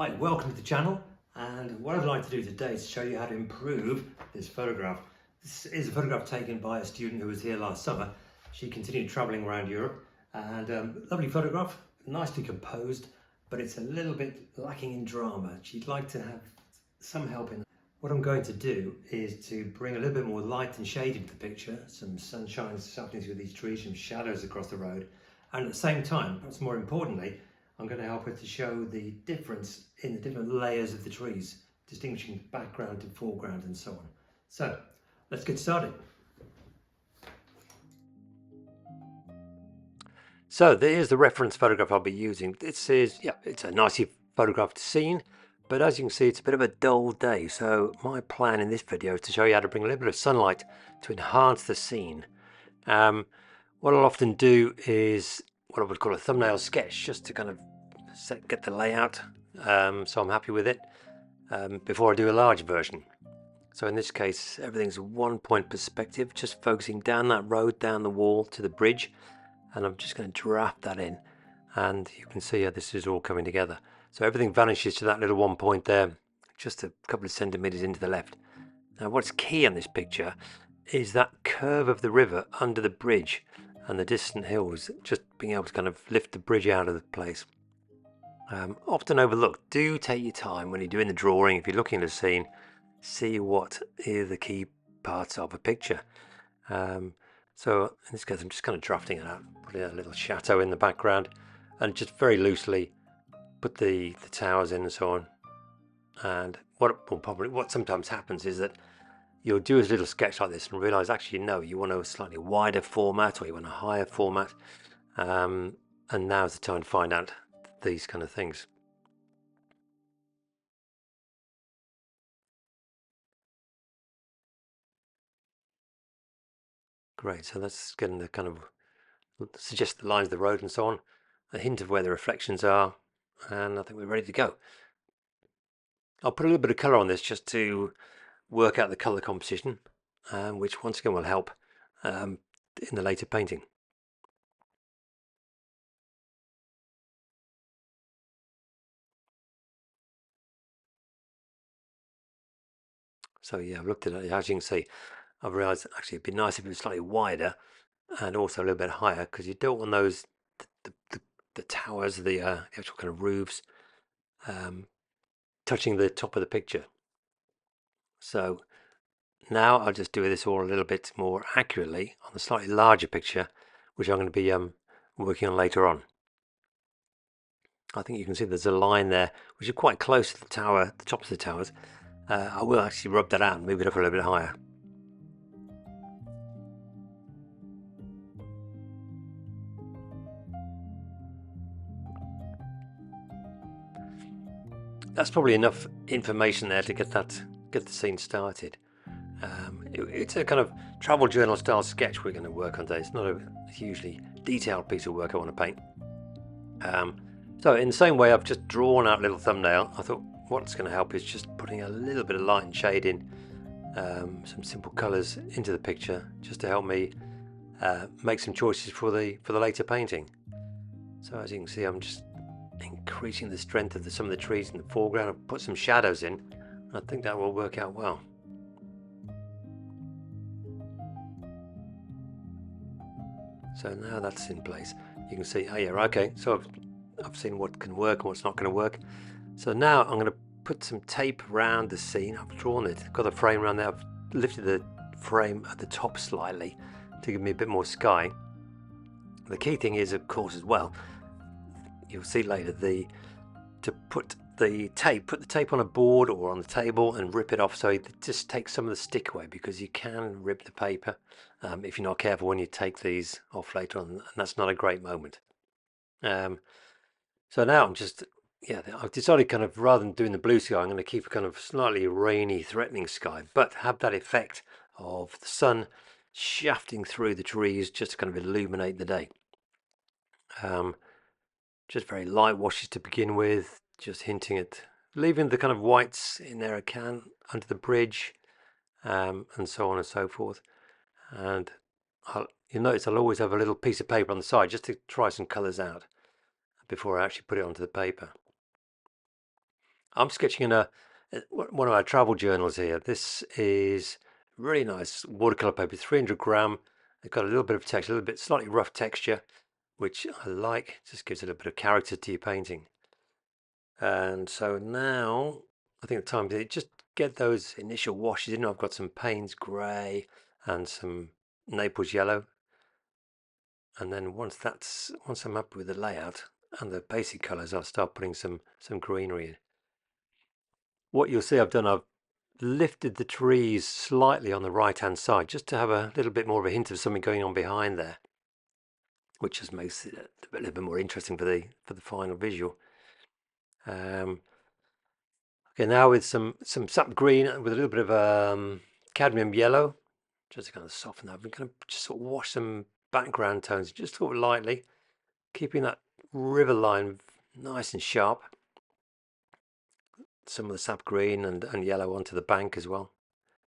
Hi, welcome to the channel, and what I'd like to do today is show you how to improve this photograph. This is a photograph taken by a student who was here last summer. She continued travelling around Europe, and lovely photograph, nicely composed, but it's a little bit lacking in drama. She'd like to have some help in. What I'm going to do is to bring a little bit more light and shade into the picture, some sunshine softening through these trees, some shadows across the road, and at the same time, perhaps more importantly, I'm going to help her to show the difference in the different layers of the trees, distinguishing background and foreground and so on. So let's get started. So there's the reference photograph I'll be using. This is, it's a nicely photographed scene, but as you can see, it's a bit of a dull day. So my plan in this video is to show you how to bring a little bit of sunlight to enhance the scene. What I'll often do is what I would call a thumbnail sketch, just to kind of get the layout, so I'm happy with it before I do a large version. So in this case, everything's a one-point perspective, just focusing down that road, down the wall to the bridge, and I'm just going to draft that in, and you can see how this is all coming together. So everything vanishes to that little one point there, just a couple of centimeters into the left. Now what's key on this picture is that curve of the river under the bridge and the distant hills, just being able to kind of lift the bridge out of the place. Often overlooked. Do take your time when you're doing the drawing. If you're looking at a scene, see what are the key parts of a picture. So in this case, I'm just kind of drafting it out, putting a little chateau in the background, and just very loosely put the towers in and so on. And what sometimes happens is that you'll do a little sketch like this and realize actually no, you want a slightly wider format or you want a higher format, and now's the time to find out these kind of things. Great, so that's getting the kind of suggest the lines of the road and so on, a hint of where the reflections are, and I think we're ready to go. I'll put a little bit of colour on this just to work out the colour composition, which once again will help in the later painting. So yeah, I've looked at it, as you can see, I've realised actually it'd be nice if it was slightly wider and also a little bit higher, because you don't want those, the towers, the actual kind of roofs, touching the top of the picture. So now I'll just do this all a little bit more accurately on a slightly larger picture, which I'm going to be working on later on. I think you can see there's a line there which is quite close to the tower, the tops of the towers. I will actually rub that out and move it up a little bit higher. That's probably enough information there to get the scene started. It's a kind of travel journal style sketch we're going to work on today. It's not a hugely detailed piece of work I want to paint. So in the same way I've just drawn out a little thumbnail, I thought what's going to help is just putting a little bit of light and shade in, some simple colours into the picture, just to help me make some choices for the later painting. So as you can see, I'm just increasing the strength of some of the trees in the foreground. I've put some shadows in. I think that will work out well. So now that's in place, you can see, oh yeah, okay, so I've seen what can work and what's not going to work. So now I'm going to put some tape around the scene. I've drawn it, got the frame around there. I've lifted the frame at the top slightly to give me a bit more sky. The key thing is, of course, as well, you'll see later, to put the tape on a board or on the table and rip it off, so it just takes some of the stick away, because you can rip the paper if you're not careful when you take these off later on, and that's not a great moment. So now I'm just, I've decided kind of, rather than doing the blue sky, I'm going to keep a kind of slightly rainy, threatening sky, but have that effect of the sun shafting through the trees just to kind of illuminate the day. Just very light washes to begin with, just hinting at leaving the kind of whites in there I can under the bridge, and so on and so forth. And you'll notice I'll always have a little piece of paper on the side just to try some colours out before I actually put it onto the paper. I'm sketching in one of our travel journals here. This is really nice watercolor paper, 300 gram. It's got a little bit of texture, a little bit slightly rough texture, which I like. Just gives it a little bit of character to your painting. And so now I think the time to just get those initial washes in. I've got some Payne's grey and some Naples yellow. And then once I'm happy with the layout and the basic colours, I'll start putting some greenery in. What you'll see I've lifted the trees slightly on the right hand side just to have a little bit more of a hint of something going on behind there, which just makes it a little bit more interesting for the final visual. Okay, now with some sap green with a little bit of cadmium yellow, just to kind of soften that. I'm going to just sort of wash some background tones just sort of lightly, keeping that river line nice and sharp. Some of the sap green and yellow onto the bank as well.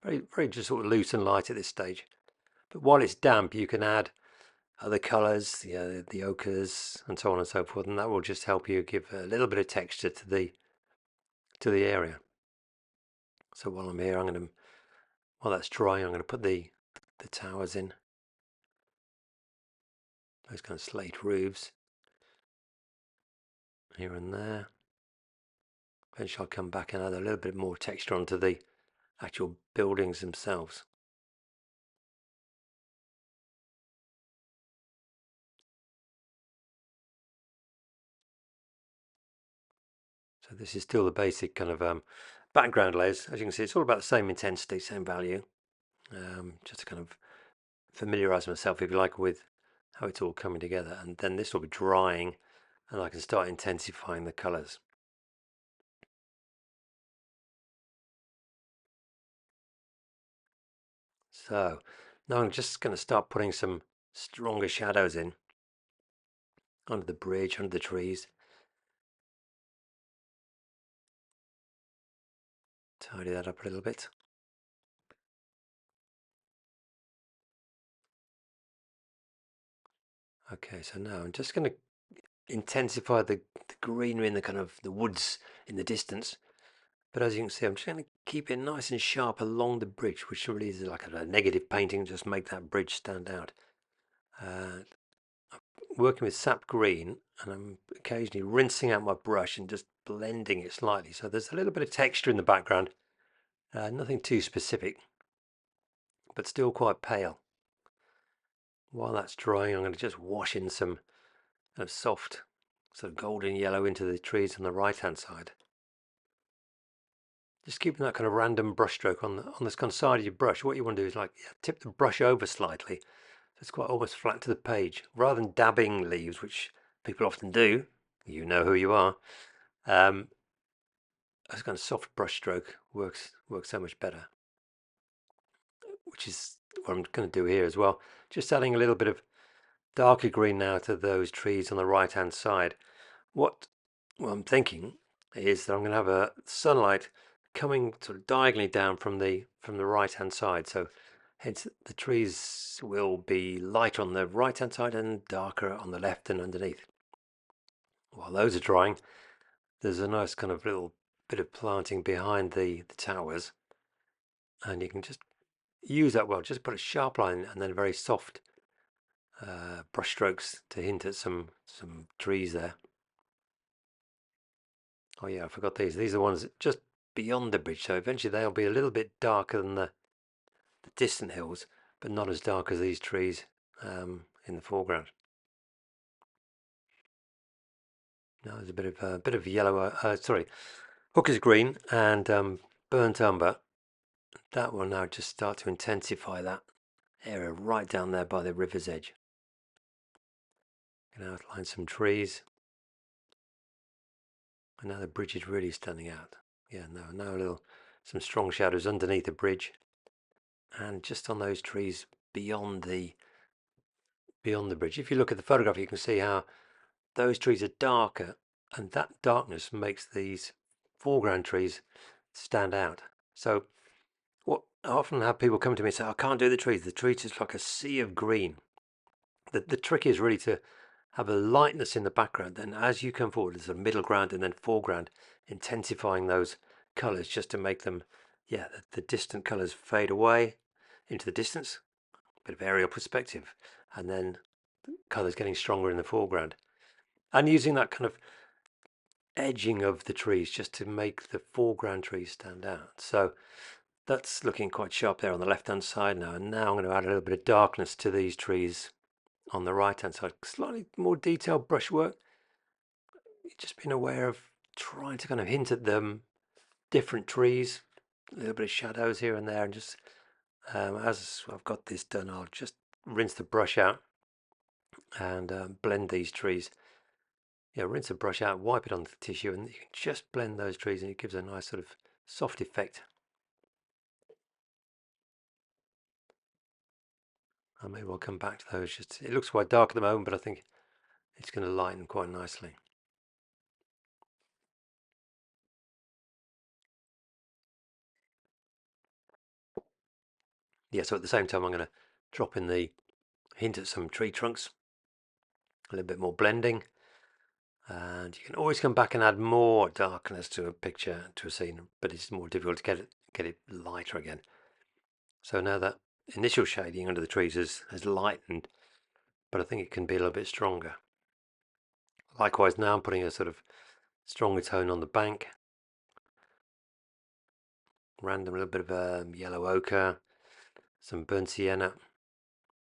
Very just sort of loose and light at this stage. But while it's damp, you can add other colours, the ochres and so on and so forth, and that will just help you give a little bit of texture to the area. So while I'm here, while that's drying, I'm going to put the towers in. Those kind of slate roofs here and there. Eventually I'll come back and add a little bit more texture onto the actual buildings themselves. So this is still the basic kind of background layers. As you can see, it's all about the same intensity, same value. Just to kind of familiarize myself, if you like, with how it's all coming together. And then this will be drying and I can start intensifying the colors. So now I'm just going to start putting some stronger shadows in under the bridge, under the trees. Tidy that up a little bit. Okay, so now I'm just going to intensify the greenery in the kind of the woods in the distance. But as you can see, I'm just going to keep it nice and sharp along the bridge, which really is like a negative painting, just make that bridge stand out. I'm working with sap green, and I'm occasionally rinsing out my brush and just blending it slightly. So there's a little bit of texture in the background, nothing too specific, but still quite pale. While that's drying, I'm going to just wash in some soft sort of golden yellow into the trees on the right hand side. Just keeping that kind of random brush stroke on this kind of side of your brush. What you want to do is like tip the brush over slightly, so it's quite almost flat to the page, rather than dabbing leaves, which people often do. You know who you are. This kind of soft brush stroke works so much better, which is what I'm going to do here as well. Just adding a little bit of darker green now to those trees on the right hand side. What I'm thinking is that I'm going to have a sunlight coming sort of diagonally down from the right hand side. So hence the trees will be lighter on the right hand side and darker on the left and underneath. While those are drying, there's a nice kind of little bit of planting behind the towers, and you can just use that well. Just put a sharp line and then very soft brush strokes to hint at some trees there. Oh yeah, I forgot these. These are the ones just beyond the bridge, so eventually they'll be a little bit darker than the distant hills, but not as dark as these trees in the foreground. Now there's a bit of yellow, sorry, hooker's green and burnt umber. That will now just start to intensify that area right down there by the river's edge. Going to outline some trees. And now the bridge is really standing out. Yeah, now some strong shadows underneath the bridge, and just on those trees beyond the bridge. If you look at the photograph, you can see how those trees are darker, and that darkness makes these foreground trees stand out. So what I often have people come to me and say, I can't do the trees. The trees is like a sea of green. The trick is really to have a lightness in the background. Then as you come forward, there's a middle ground and then foreground, intensifying those colours just to make them, yeah, the distant colours fade away into the distance, a bit of aerial perspective, and then colours getting stronger in the foreground. And using that kind of edging of the trees just to make the foreground trees stand out. So that's looking quite sharp there on the left hand side now. And now I'm going to add a little bit of darkness to these trees on the right hand side. Slightly more detailed brushwork. Just being aware of trying to kind of hint at them different trees, a little bit of shadows here and there, and just as I've got this done, I'll just rinse the brush out and blend these trees. Yeah, rinse the brush out, wipe it on the tissue, and you can just blend those trees, and it gives a nice sort of soft effect. And maybe we'll come back to those. Just it looks quite dark at the moment, but I think it's going to lighten quite nicely. Yeah, so at the same time, I'm going to drop in the hint at some tree trunks, a little bit more blending. And you can always come back and add more darkness to a picture, to a scene, but it's more difficult to get it lighter again. So now that initial shading under the trees has lightened, but I think it can be a little bit stronger. Likewise, now I'm putting a sort of stronger tone on the bank. Random little bit of yellow ochre, some burnt sienna.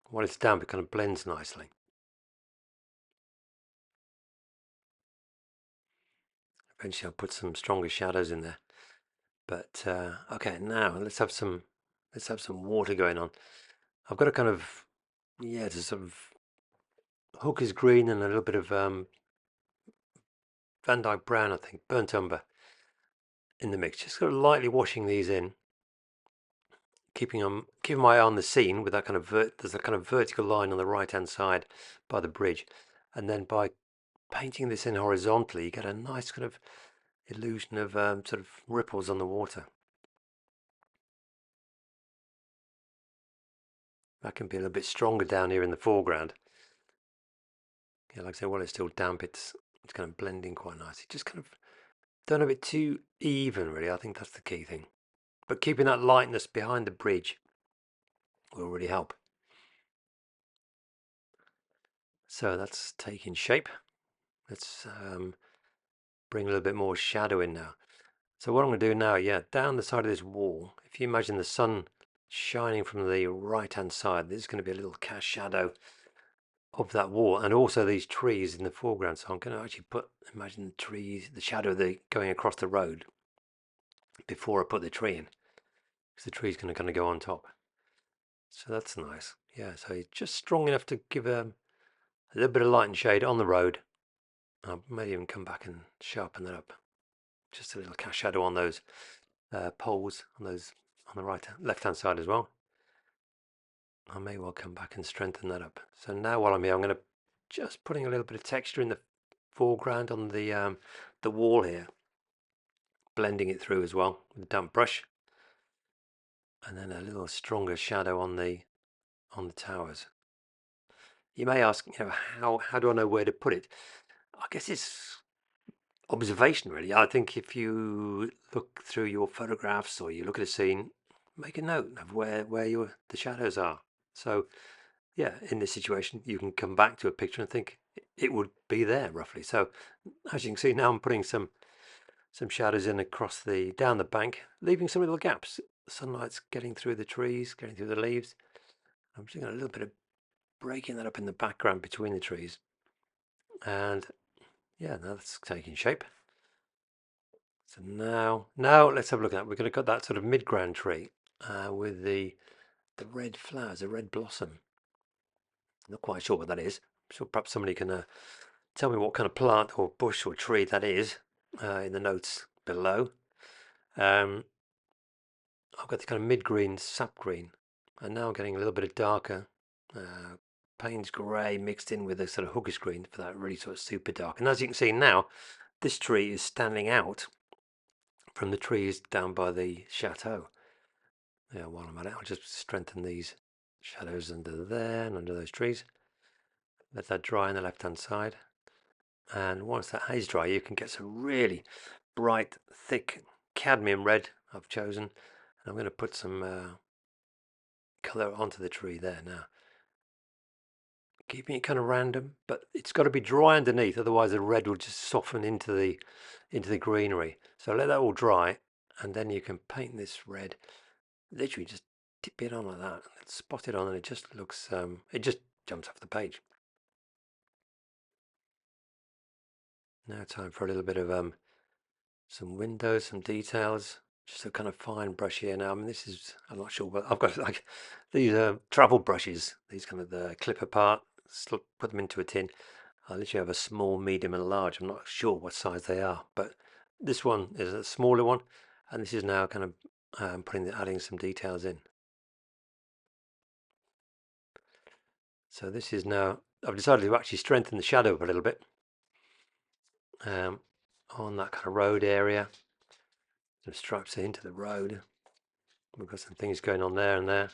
While it's damp, it kind of blends nicely. Eventually I'll put some stronger shadows in there. But okay, now let's have some water going on. I've got a kind of, yeah, it's a sort of hooker's green and a little bit of Van Dyke brown, I think, burnt umber in the mix. Just sort of lightly washing these in, keeping my eye on the scene with that kind of there's a kind of vertical line on the right hand side by the bridge, and then by painting this in horizontally, you get a nice kind of illusion of sort of ripples on the water. That can be a little bit stronger down here in the foreground. Yeah, like I say, while it's still damp, it's kind of blending quite nicely. Just kind of don't have it too even, really. I think that's the key thing. But keeping that lightness behind the bridge will really help. So that's taking shape. Let's bring a little bit more shadow in now. So what I'm going to do now, yeah, down the side of this wall, if you imagine the sun shining from the right hand side, there's going to be a little cast shadow of that wall, and also these trees in the foreground. So I'm going to actually imagine the trees, the shadow going across the road before I put the tree in, because the tree's going to kind of go on top. So that's nice. Yeah, so it's just strong enough to give a little bit of light and shade on the road. I'll maybe even come back and sharpen that up. Just a little cast shadow on those poles, on the left hand side as well. I may well come back and strengthen that up. So now while I'm here, I'm going to just putting a little bit of texture in the foreground on the wall here, blending it through as well with a damp brush, and then a little stronger shadow on the towers. You may ask, how do I know where to put it? I guess it's observation, really. I think if you look through your photographs or you look at a scene, make a note of where the shadows are. So yeah, in this situation, you can come back to a picture and think it would be there roughly. So as you can see now, I'm putting some shadows in across down the bank, leaving some little gaps. The sunlight's getting through the trees, getting through the leaves. I'm just doing a little bit of breaking that up in the background between the trees. And yeah, now that's taking shape. So now let's have a look at that. We're going to cut that sort of mid-ground tree with the red flowers, the red blossom. Not quite sure what that is. I'm sure perhaps somebody can tell me what kind of plant or bush or tree that is in the notes below. I've got the kind of mid-green, sap green, and now I'm getting a little bit of darker Payne's grey mixed in with a sort of hooker's green for that really sort of super dark. And as you can see now, this tree is standing out from the trees down by the chateau. Yeah, while I'm at it, I'll just strengthen these shadows under there and under those trees. Let that dry on the left hand side, and once that haze dry you can get some really bright thick cadmium red I've chosen, and I'm going to put some colour onto the tree there now. Keeping it kind of random, but it's got to be dry underneath, otherwise the red will just soften into the greenery. So let that all dry, and then you can paint this red. Literally just tip it on like that, spot it on, and it just looks it just jumps off the page. Now time for a little bit of some windows, some details. Just a kind of fine brush here. Now, I mean, this is, I'm not sure, but I've got like these travel brushes, these kind of the clip apart, put them into a tin. I literally have a small, medium and a large. I'm not sure what size they are, but this one is a smaller one, and this is now kind of adding some details in. So this is now, I've decided to actually strengthen the shadow up a little bit on that kind of road area. Some stripes into the road. We've got some things going on there and there,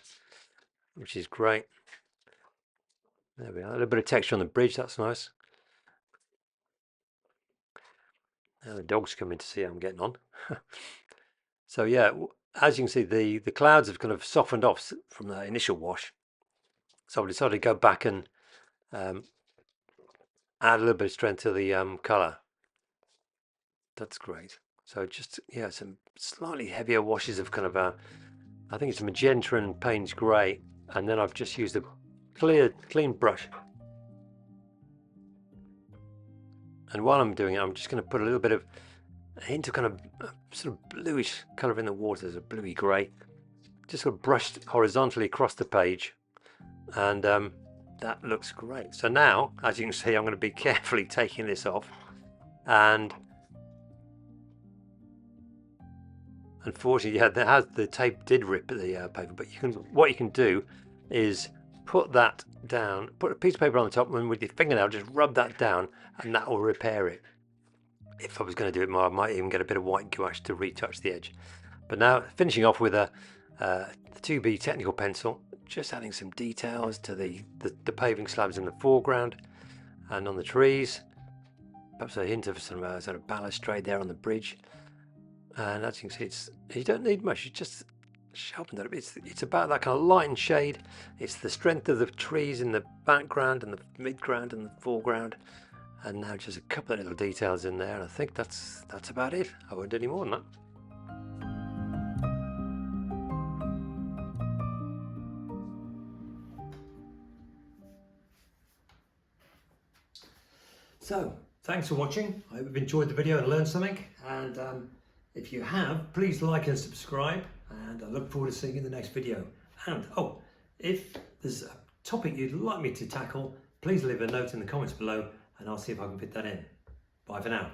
which is great. There we are, a little bit of texture on the bridge, that's nice. Now the dog's coming to see how I'm getting on. So yeah, as you can see, the clouds have kind of softened off from the initial wash. So I've decided to go back and add a little bit of strength to the colour. That's great. So just, yeah, some slightly heavier washes of kind of I think it's magenta and Payne's grey, and then I've just used a clean brush. And while I'm doing it, I'm just going to put a little bit of a hint of kind of sort of bluish colour in the water, a bluey grey, just sort of brushed horizontally across the page, and that looks great. So now, as you can see, I'm going to be carefully taking this off, and unfortunately, yeah, the tape did rip the paper, but what you can do is put that down, put a piece of paper on the top, and with your fingernail just rub that down, and that will repair it. If I was going to do it more, I might even get a bit of white gouache to retouch the edge. But now, finishing off with a 2B technical pencil, just adding some details to the paving slabs in the foreground and on the trees. Perhaps a hint of some sort of balustrade there on the bridge. And as you can see, you don't need much, you just sharpen that a bit. It's about that kind of light and shade. It's the strength of the trees in the background and the midground and the foreground. And now just a couple of little details in there. I think that's about it. I won't do any more than that. So, thanks for watching. I hope you've enjoyed the video and learned something. And if you have, please like and subscribe. And I look forward to seeing you in the next video. And, oh, if there's a topic you'd like me to tackle, please leave a note in the comments below and I'll see if I can fit that in. Bye for now.